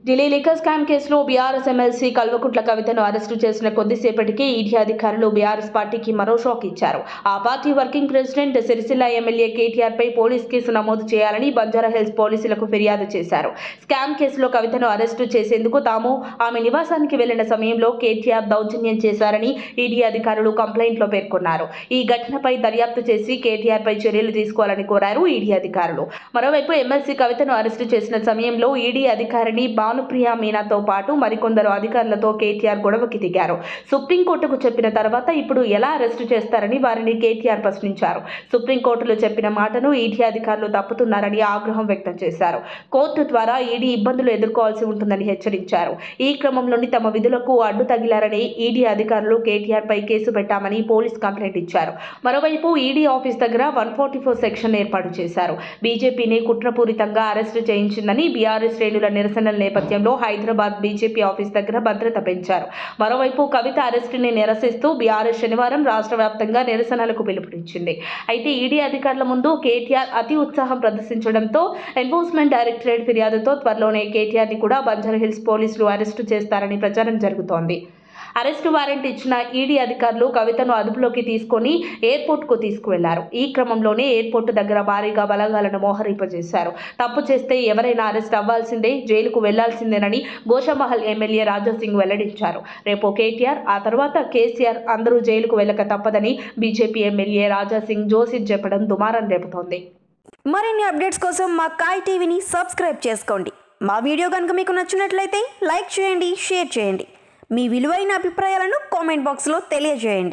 Delhi liquor scam కేసులో BRS MLC Kalvakuntla కవితను arrest చేసిన కొద్దిసేపటికే ఈడీ అధికారులు బీఆర్ఎస్ పార్టీకి మరో షాక్ ఇచ్చారు. ఆ party working president Sircilla MLA KTR పై పోలీస్ కేసు నమోదు చేయాలని బంజారాహిల్స్ పోలీసులకు ఫిర్యాదు చేశారు. స్కామ్ కేసులో కవితను అరెస్టు చేసేందుకు తాము ఆమె నివాసానికి వెళ్లిన సమయంలో కేటీఆర్ దౌర్జన్యం చేశారని ఈడీ అధికారులు కంప్లైంట్లో పేర్కొన్నారు. ఈ ఘటనపై దర్యాప్తు చేసి కేటీఆర్ పై చర్యలు తీసుకోవాలని కోరారు ఈడీ అధికారులు. మరోవైపు ఎమ్మెల్సీ కవితను అరెస్టు చేసిన సమయంలో ఈడీ అధికారిని భానుప్రియ మీనాతో పాటు మరికొందరు అధికారులతో కేటీఆర్ గొడవకి దిగారు. సుప్రీంకోర్టుకు చెప్పిన తర్వాత ఇప్పుడు ఎలా అరెస్టు చేస్తారని వారిని కేటీఆర్ ప్రశ్నించారు. సుప్రీంకోర్టులో చెప్పిన మాటను ఈడీ అధికారులు తప్పుతున్నారని ఆగ్రహం వ్యక్తం చేశారు. కోర్టు ద్వారా ఈడీ ఇబ్బందులు ఎదుర్కోవాల్సి ఉంటుందని హెచ్చరించారు. ఈ క్రమంలోని తమ విధులకు అడ్డు తగిలారని ఈడీ అధికారులు కేటీఆర్ పై కేసు పెట్టామని పోలీస్ కంప్లైంట్ ఇచ్చారు. మరోవైపు ఈడీ ఆఫీస్ దగ్గర 144 సెక్షన్ ఏర్పాటు చేశారు. బీజేపీని కుట్రపూరితంగా అరెస్టు చేయించిందని బీఆర్ఎస్ శ్రేణుల నిరసనల నేపథ్యంలో హైదరాబాద్ బీజేపీ ఆఫీస్ దగ్గర భద్రత పెంచారు. మరోవైపు కవిత అరెస్టుని నిరసిస్తూ బీఆర్ఎస్ శనివారం రాష్ట్ర వ్యాప్తంగా నిరసనలకు పిలుపునిచ్చింది. అయితే ఈడీ అధికారుల ముందు కేటీఆర్ అతి ఉత్సాహం ప్రదర్శించడంతో ఎన్ఫోర్స్మెంట్ డైరెక్టరేట్ ఫిర్యాదుతో త్వరలోనే కేటీఆర్ని కూడా బంజారాహిల్స్ పోలీసులు అరెస్టు చేస్తారని ప్రచారం జరుగుతోంది. అరెస్టు వారెంట్ ఇచ్చిన ఈడీ అధికారులు కవితను అదుపులోకి తీసుకుని ఎయిర్పోర్ట్కు తీసుకువెళ్లారు. ఈ క్రమంలోనే ఎయిర్పోర్టు దగ్గర భారీగా బలగాలను మోహరింపజేశారు. తప్పు చేస్తే ఎవరైనా అరెస్ట్ అవ్వాల్సిందే, జైలుకు వెళ్లాల్సిందేనని గోషామహల్ ఎమ్మెల్యే రాజాసింగ్ వెల్లడించారు. రేపు కేటీఆర్, ఆ తర్వాత కేసీఆర్ అందరూ జైలుకు వెళ్లక తప్పదని బీజేపీ ఎమ్మెల్యే రాజాసింగ్ జోసి చెప్పడం దుమారం రేపుతోంది. మరిన్ని అప్డేట్స్ కోసం మా కాయ్ టీవీని సబ్స్క్రైబ్ చేసుకోండి. మా వీడియో కనుక మీకు నచ్చినట్లయితే లైక్ చేయండి, షేర్ చేయండి. మీ విలువైన అభిప్రాయాలను కామెంట్ బాక్స్లో తెలియజేయండి.